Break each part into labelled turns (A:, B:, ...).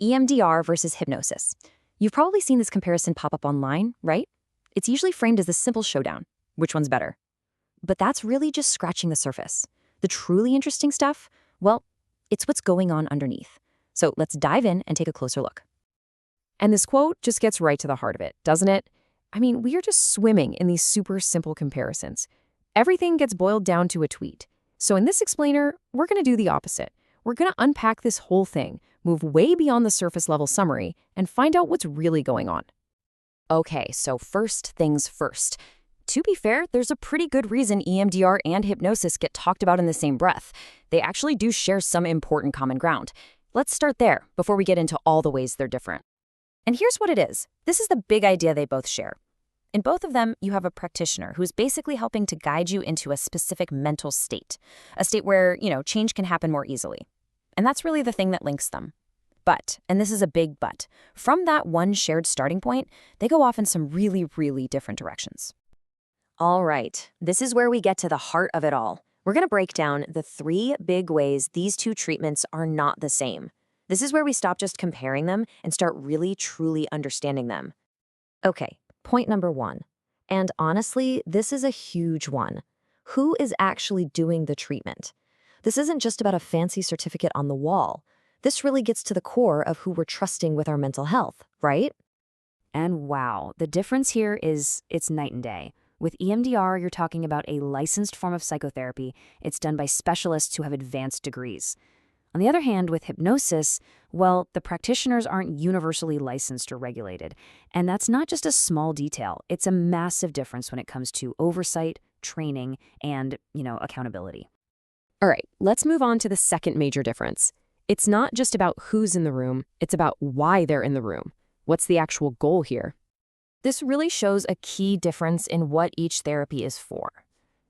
A: EMDR versus hypnosis. You've probably seen this comparison pop up online, right? It's usually framed as a simple showdown. Which one's better? But that's really just scratching the surface. The truly interesting stuff, well, it's what's going on underneath. So let's dive in and take a closer look. And this quote just gets right to the heart of it, doesn't it? I mean, we are just swimming in these super simple comparisons. Everything gets boiled down to a tweet. So in this explainer, we're going to do the opposite. We're going to unpack this whole thing, move way beyond the surface level summary, and find out what's really going on. Okay, so first things first. To be fair, there's a pretty good reason EMDR and hypnosis get talked about in the same breath. They actually do share some important common ground. Let's start there before we get into all the ways they're different. And here's what it is. This is the big idea they both share. In both of them, you have a practitioner who's basically helping to guide you into a specific mental state, a state where, change can happen more easily. And that's really the thing that links them. But, and this is a big but, from that one shared starting point, they go off in some really, really different directions. All right, this is where we get to the heart of it all. We're going to break down the 3 big ways these two treatments are not the same. This is where we stop just comparing them and start really, truly understanding them. Okay, point number 1. And honestly, this is a huge one. Who is actually doing the treatment? This isn't just about a fancy certificate on the wall. This really gets to the core of who we're trusting with our mental health, right?
B: And wow, the difference here is it's night and day. With EMDR, you're talking about a licensed form of psychotherapy. It's done by specialists who have advanced degrees. On the other hand, with hypnosis, well, the practitioners aren't universally licensed or regulated. And that's not just a small detail. It's a massive difference when it comes to oversight, training, and, accountability.
A: All right, let's move on to the second major difference. It's not just about who's in the room, it's about why they're in the room. What's the actual goal here? This really shows a key difference in what each therapy is for.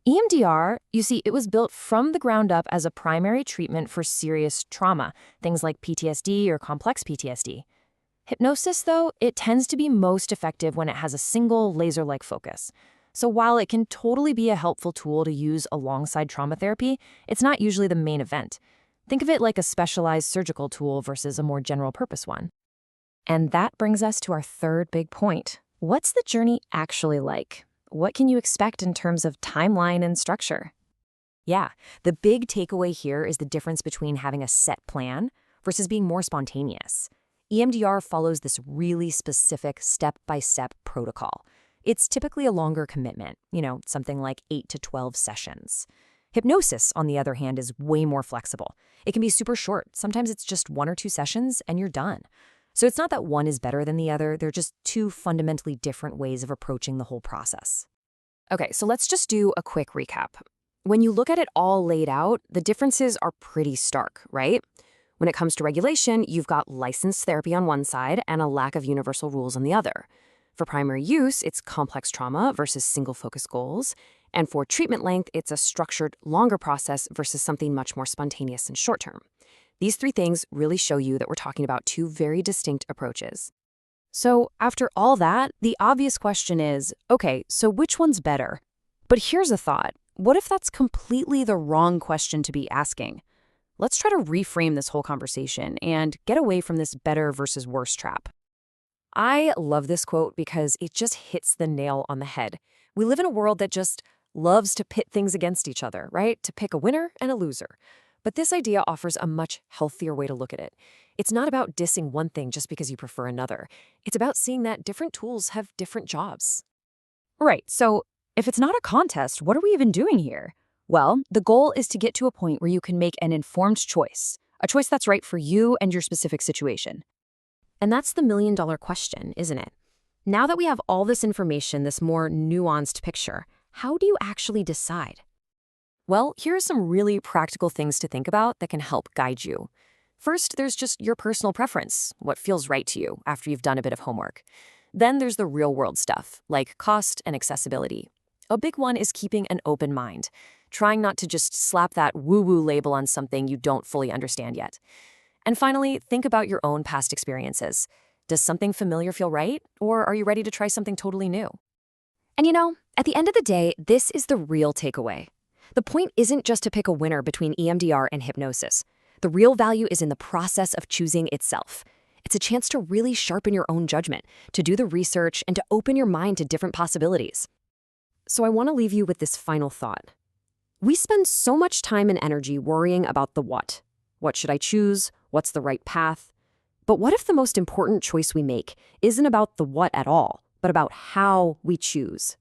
A: EMDR, you see, it was built from the ground up as a primary treatment for serious trauma, things like PTSD or complex PTSD. Hypnosis, though, it tends to be most effective when it has a single laser-like focus. So while it can totally be a helpful tool to use alongside trauma therapy, it's not usually the main event. Think of it like a specialized surgical tool versus a more general-purpose one. And that brings us to our third big point. What's the journey actually like? What can you expect in terms of timeline and structure? Yeah, the big takeaway here is the difference between having a set plan versus being more spontaneous. EMDR follows this really specific step-by-step protocol. It's typically a longer commitment, something like 8 to 12 sessions. Hypnosis, on the other hand, is way more flexible. It can be super short. Sometimes it's just 1 or 2 sessions and you're done. So it's not that one is better than the other. They're just 2 fundamentally different ways of approaching the whole process. Okay, so let's just do a quick recap. When you look at it all laid out, the differences are pretty stark, right? When it comes to regulation, you've got licensed therapy on one side and a lack of universal rules on the other. For primary use, it's complex trauma versus single-focus goals. And for treatment length, it's a structured, longer process versus something much more spontaneous and short-term. These 3 things really show you that we're talking about 2 very distinct approaches. So after all that, the obvious question is, okay, so which one's better? But here's a thought. What if that's completely the wrong question to be asking? Let's try to reframe this whole conversation and get away from this better versus worse trap. I love this quote because it just hits the nail on the head. We live in a world that just loves to pit things against each other, right? To pick a winner and a loser. But this idea offers a much healthier way to look at it. It's not about dissing one thing just because you prefer another. It's about seeing that different tools have different jobs. Right, so if it's not a contest, what are we even doing here? Well, the goal is to get to a point where you can make an informed choice, a choice that's right for you and your specific situation. And that's the million-dollar question, isn't it? Now that we have all this information, this more nuanced picture, how do you actually decide? Well, here are some really practical things to think about that can help guide you. First, there's just your personal preference, what feels right to you after you've done a bit of homework. Then there's the real-world stuff, like cost and accessibility. A big one is keeping an open mind, trying not to just slap that woo-woo label on something you don't fully understand yet. And finally, think about your own past experiences. Does something familiar feel right, or are you ready to try something totally new? And at the end of the day, this is the real takeaway. The point isn't just to pick a winner between EMDR and hypnosis. The real value is in the process of choosing itself. It's a chance to really sharpen your own judgment, to do the research, and to open your mind to different possibilities. So I want to leave you with this final thought. We spend so much time and energy worrying about the what. What should I choose? What's the right path? But what if the most important choice we make isn't about the what at all, but about how we choose?